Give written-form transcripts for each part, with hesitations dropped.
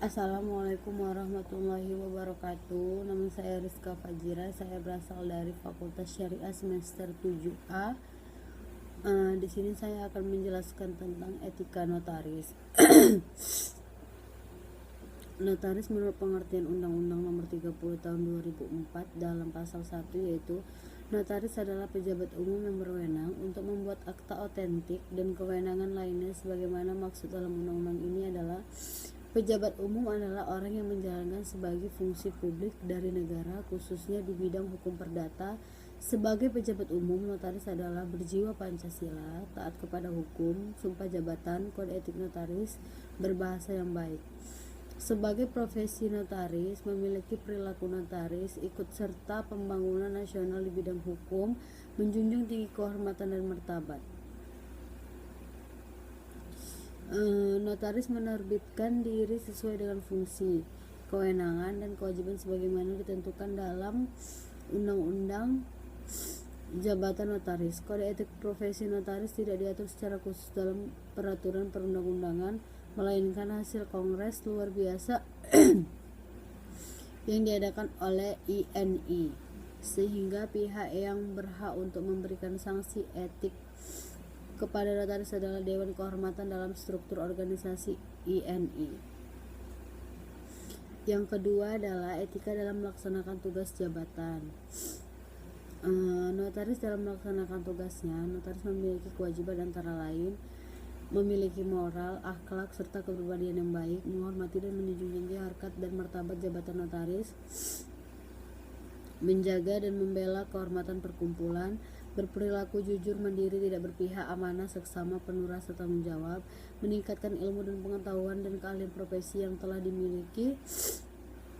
Assalamualaikum warahmatullahi wabarakatuh. Nama saya Rizka Fajira. Saya berasal dari Fakultas Syariah semester 7A. Di sini saya akan menjelaskan tentang etika notaris. Notaris menurut pengertian Undang-Undang Nomor 30 Tahun 2004 dalam pasal 1, yaitu notaris adalah pejabat umum yang berwenang untuk membuat akta otentik dan kewenangan lainnya. Sebagaimana maksud dalam undang-undang ini adalah pejabat umum adalah orang yang menjalankan sebagai fungsi publik dari negara, khususnya di bidang hukum perdata. Sebagai pejabat umum, notaris adalah berjiwa Pancasila, taat kepada hukum, sumpah jabatan, kode etik notaris, berbahasa yang baik. Sebagai profesi notaris, memiliki perilaku notaris, ikut serta pembangunan nasional di bidang hukum, menjunjung tinggi kehormatan dan martabat. Notaris menerbitkan diri sesuai dengan fungsi, kewenangan, dan kewajiban sebagaimana ditentukan dalam Undang-Undang Jabatan Notaris. Kode etik profesi notaris tidak diatur secara khusus dalam peraturan perundang-undangan, melainkan hasil kongres luar biasa yang diadakan oleh INI, sehingga pihak yang berhak untuk memberikan sanksi etik kepada notaris adalah Dewan Kehormatan dalam struktur organisasi INI. Yang kedua adalah etika dalam melaksanakan tugas jabatan. Notaris dalam melaksanakan tugasnya, notaris memiliki kewajiban antara lain memiliki moral, akhlak, serta kepribadian yang baik, menghormati dan menjunjung tinggi harkat dan martabat jabatan notaris, menjaga dan membela kehormatan perkumpulan, berperilaku jujur, mandiri, tidak berpihak, amanah, seksama, penuh rasa tanggung jawab, meningkatkan ilmu dan pengetahuan dan keahlian profesi yang telah dimiliki,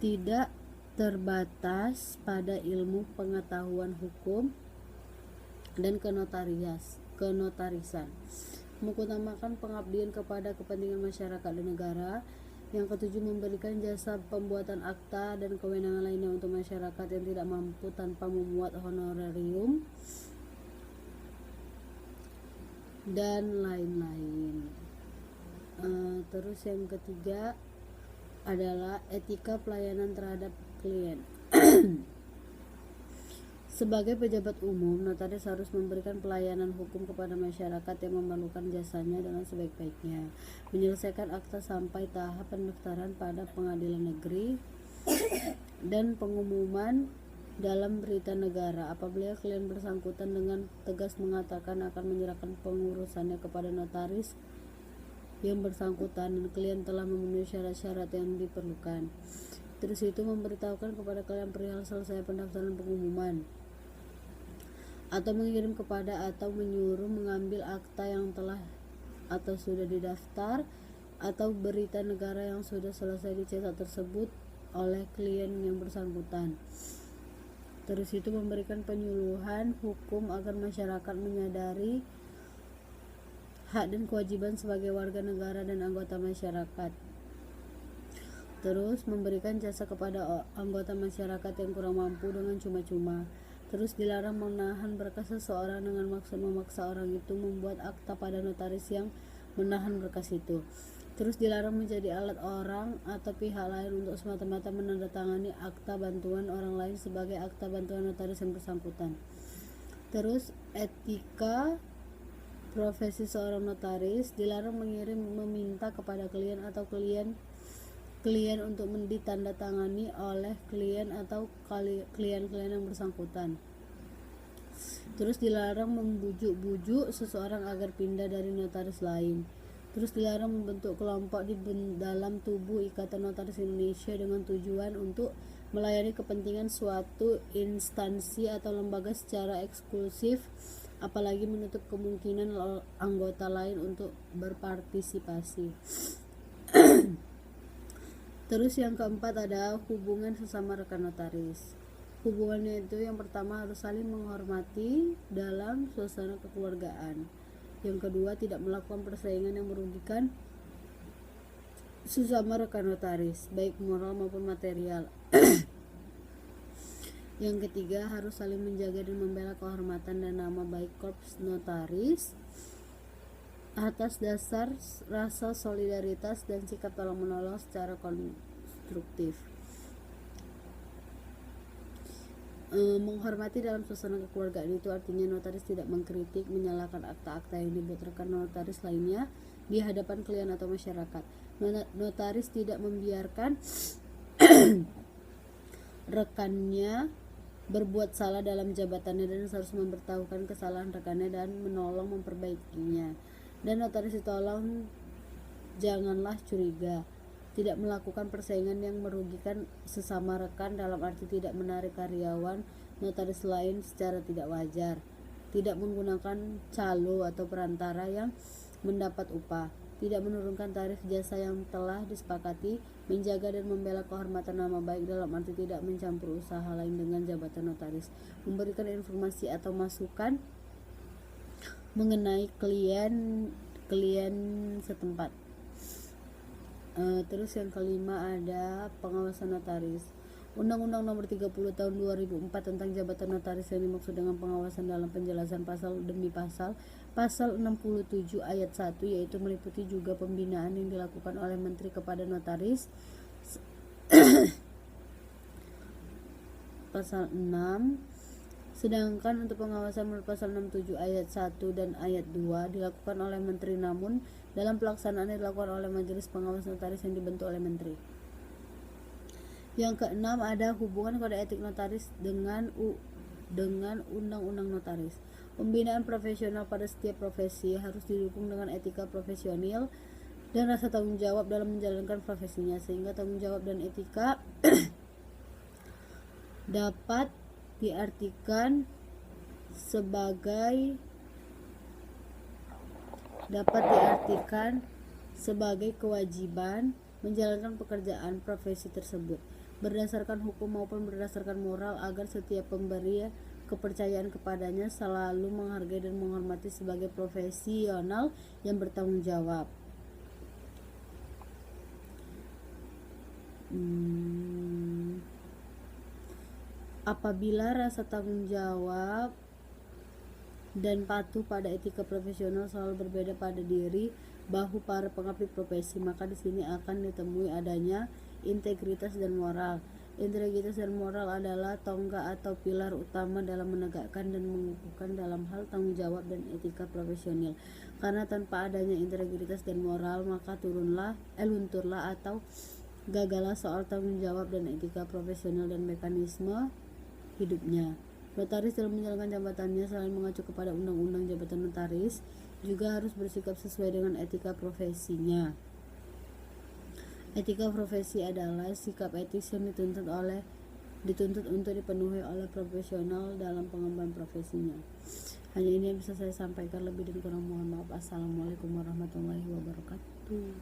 tidak terbatas pada ilmu pengetahuan hukum dan kenotarisan, mengutamakan pengabdian kepada kepentingan masyarakat dan negara. Yang ketujuh, memberikan jasa pembuatan akta dan kewenangan lainnya untuk masyarakat yang tidak mampu tanpa memuat honorarium dan lain-lain. Terus yang ketiga adalah etika pelayanan terhadap klien. Sebagai pejabat umum, notaris harus memberikan pelayanan hukum kepada masyarakat yang memerlukan jasanya dengan sebaik-baiknya, menyelesaikan akta sampai tahap pendaftaran pada pengadilan negeri dan pengumuman dalam berita negara. Apabila klien bersangkutan dengan tegas mengatakan akan menyerahkan pengurusannya kepada notaris yang bersangkutan dan klien telah memenuhi syarat-syarat yang diperlukan, terus itu memberitahukan kepada klien perihal selesai pendaftaran pengumuman, atau mengirim kepada atau menyuruh mengambil akta yang telah atau sudah didaftar atau berita negara yang sudah selesai dicetak tersebut oleh klien yang bersangkutan. Terus itu memberikan penyuluhan hukum agar masyarakat menyadari hak dan kewajiban sebagai warga negara dan anggota masyarakat. Terus memberikan jasa kepada anggota masyarakat yang kurang mampu dengan cuma-cuma. Terus dilarang menahan berkas seseorang dengan maksud memaksa orang itu membuat akta pada notaris yang menahan berkas itu. Terus dilarang menjadi alat orang atau pihak lain untuk semata-mata menandatangani akta bantuan orang lain sebagai akta bantuan notaris yang bersangkutan. Terus etika profesi seorang notaris, dilarang mengirim meminta kepada klien atau klien untuk ditandatangani oleh klien atau klien-klien yang bersangkutan. Terus dilarang membujuk-bujuk seseorang agar pindah dari notaris lain. Terus dilarang membentuk kelompok di dalam tubuh Ikatan Notaris Indonesia dengan tujuan untuk melayani kepentingan suatu instansi atau lembaga secara eksklusif, apalagi menutup kemungkinan anggota lain untuk berpartisipasi. Terus yang keempat ada hubungan sesama rekan notaris. Hubungannya itu yang pertama harus saling menghormati dalam suasana kekeluargaan. Yang kedua, tidak melakukan persaingan yang merugikan sesama rekan notaris, baik moral maupun material. Yang ketiga, harus saling menjaga dan membela kehormatan dan nama baik korps notaris. atas dasar rasa solidaritas dan sikap tolong menolong secara konstruktif. Menghormati dalam suasana kekeluargaan itu artinya notaris tidak mengkritik, menyalahkan akta-akta yang dibuat rekan notaris lainnya di hadapan klien atau masyarakat. Notaris tidak membiarkan rekannya berbuat salah dalam jabatannya dan harus memberitahukan kesalahan rekannya dan menolong memperbaikinya. Dan notaris ditolong janganlah curiga, tidak melakukan persaingan yang merugikan sesama rekan dalam arti tidak menarik karyawan notaris lain secara tidak wajar, tidak menggunakan calo atau perantara yang mendapat upah, tidak menurunkan tarif jasa yang telah disepakati, menjaga dan membela kehormatan nama baik dalam arti tidak mencampur usaha lain dengan jabatan notaris, memberikan informasi atau masukan mengenai klien setempat. Terus yang kelima ada pengawasan notaris. Undang-Undang Nomor 30 Tahun 2004 tentang jabatan notaris yang dimaksud dengan pengawasan dalam penjelasan pasal demi pasal 67 ayat 1 yaitu meliputi juga pembinaan yang dilakukan oleh menteri kepada notaris. Pasal 6. Sedangkan untuk pengawasan menurut pasal 67 ayat 1 dan ayat 2 dilakukan oleh menteri, namun dalam pelaksanaannya dilakukan oleh majelis pengawas notaris yang dibentuk oleh menteri. Yang keenam ada hubungan kode etik notaris dengan undang-undang notaris. Pembinaan profesional pada setiap profesi harus didukung dengan etika profesional dan rasa tanggung jawab dalam menjalankan profesinya, sehingga tanggung jawab dan etika dapat diartikan sebagai kewajiban menjalankan pekerjaan profesi tersebut berdasarkan hukum maupun berdasarkan moral, agar setiap pemberi kepercayaan kepadanya selalu menghargai dan menghormati sebagai profesional yang bertanggung jawab. Apabila rasa tanggung jawab dan patuh pada etika profesional selalu berbeda pada diri bahu para pengabdi profesi, maka di sini akan ditemui adanya integritas dan moral. Integritas dan moral adalah tonggak atau pilar utama dalam menegakkan dan mengukuhkan dalam hal tanggung jawab dan etika profesional. Karena tanpa adanya integritas dan moral, maka lunturlah atau gagallah soal tanggung jawab dan etika profesional dan mekanisme hidupnya. Notaris dalam menjalankan jabatannya selain mengacu kepada undang-undang jabatan notaris, juga harus bersikap sesuai dengan etika profesinya. Etika profesi adalah sikap etis yang dituntut untuk dipenuhi oleh profesional dalam pengemban profesinya. Hanya ini yang bisa saya sampaikan, lebih dan kurang mohon maaf. Assalamualaikum warahmatullahi wabarakatuh.